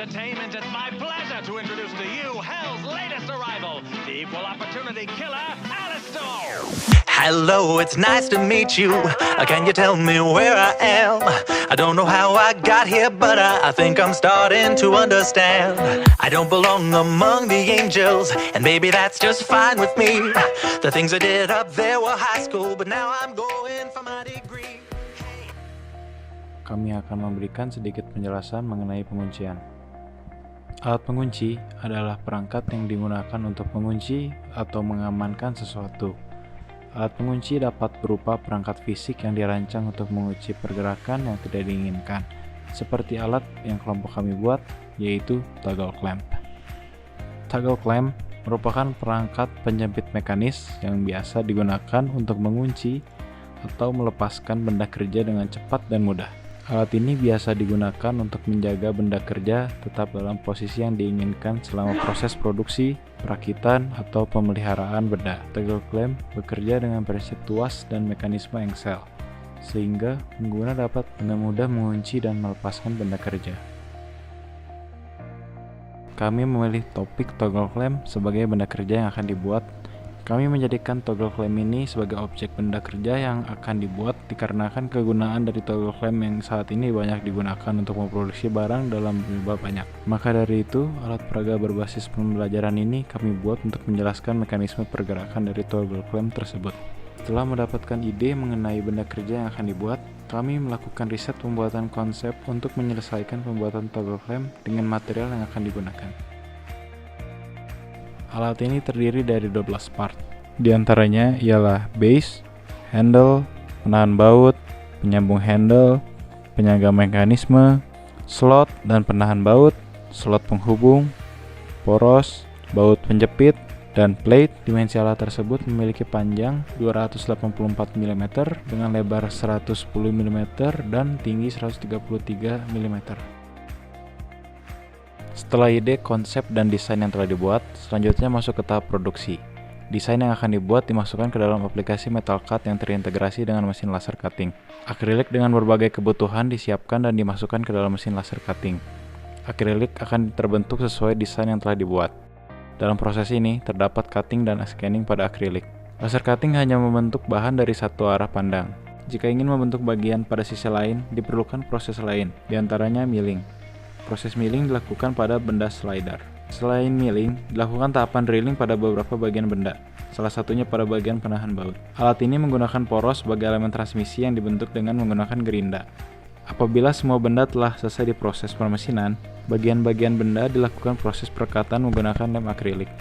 entertainment, it's my pleasure to introduce to you Hell's latest arrival, the equal opportunity killer, Alistair! Hello, it's nice to meet you. Can you tell me where I am? I don't know how I got here, but I think I'm starting to understand. I don't belong among the angels, and maybe that's just fine with me. The things I did up there were high school, but now I'm going for my degree. Kami akan memberikan sedikit penjelasan mengenai penguncian. Alat pengunci adalah perangkat yang digunakan untuk mengunci atau mengamankan sesuatu. Alat pengunci dapat berupa perangkat fisik yang dirancang untuk mengunci pergerakan yang tidak diinginkan, seperti alat yang kelompok kami buat, yaitu toggle clamp. Toggle clamp merupakan perangkat penjepit mekanis yang biasa digunakan untuk mengunci atau melepaskan benda kerja dengan cepat dan mudah. Alat ini biasa digunakan untuk menjaga benda kerja tetap dalam posisi yang diinginkan selama proses produksi, perakitan, atau pemeliharaan benda. Toggle clamp bekerja dengan prinsip tuas dan mekanisme engsel, sehingga pengguna dapat dengan mudah mengunci dan melepaskan benda kerja. Kami memilih topik toggle clamp sebagai benda kerja yang akan dibuat. Kami menjadikan toggle clamp ini sebagai objek benda kerja yang akan dibuat dikarenakan kegunaan dari toggle clamp yang saat ini banyak digunakan untuk memproduksi barang dalam jumlah banyak. Maka dari itu, alat peraga berbasis pembelajaran ini kami buat untuk menjelaskan mekanisme pergerakan dari toggle clamp tersebut. Setelah mendapatkan ide mengenai benda kerja yang akan dibuat, kami melakukan riset pembuatan konsep untuk menyelesaikan pembuatan toggle clamp dengan material yang akan digunakan. Alat ini terdiri dari 12 part. Di antaranya ialah base, handle, penahan baut, penyambung handle, penyangga mekanisme, slot dan penahan baut, slot penghubung, poros, baut penjepit, dan plate. Dimensi alat tersebut memiliki panjang 284 mm dengan lebar 110 mm dan tinggi 133 mm. Setelah ide, konsep, dan desain yang telah dibuat, selanjutnya masuk ke tahap produksi. Desain yang akan dibuat dimasukkan ke dalam aplikasi Metal Cut yang terintegrasi dengan mesin laser cutting. Akrilik dengan berbagai kebutuhan disiapkan dan dimasukkan ke dalam mesin laser cutting. Akrilik akan terbentuk sesuai desain yang telah dibuat. Dalam proses ini, terdapat cutting dan scanning pada akrilik. Laser cutting hanya membentuk bahan dari satu arah pandang. Jika ingin membentuk bagian pada sisi lain, diperlukan proses lain, diantaranya milling. Proses milling dilakukan pada benda slider. Selain milling, dilakukan tahapan drilling pada beberapa bagian benda, salah satunya pada bagian penahan baut. Alat ini menggunakan poros sebagai elemen transmisi yang dibentuk dengan menggunakan gerinda. Apabila semua benda telah selesai diproses permesinan, bagian-bagian benda dilakukan proses perekatan menggunakan lem akrilik.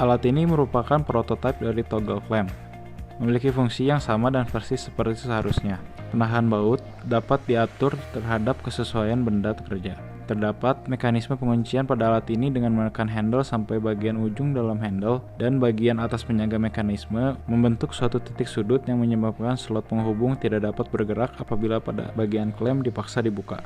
Alat ini merupakan prototipe dari toggle clamp. Memiliki fungsi yang sama dan persis seperti seharusnya. Penahan baut dapat diatur terhadap kesesuaian benda kerja. Terdapat mekanisme penguncian pada alat ini dengan menekan handle sampai bagian ujung dalam handle dan bagian atas penyangga mekanisme membentuk suatu titik sudut yang menyebabkan slot penghubung tidak dapat bergerak apabila pada bagian klem dipaksa dibuka.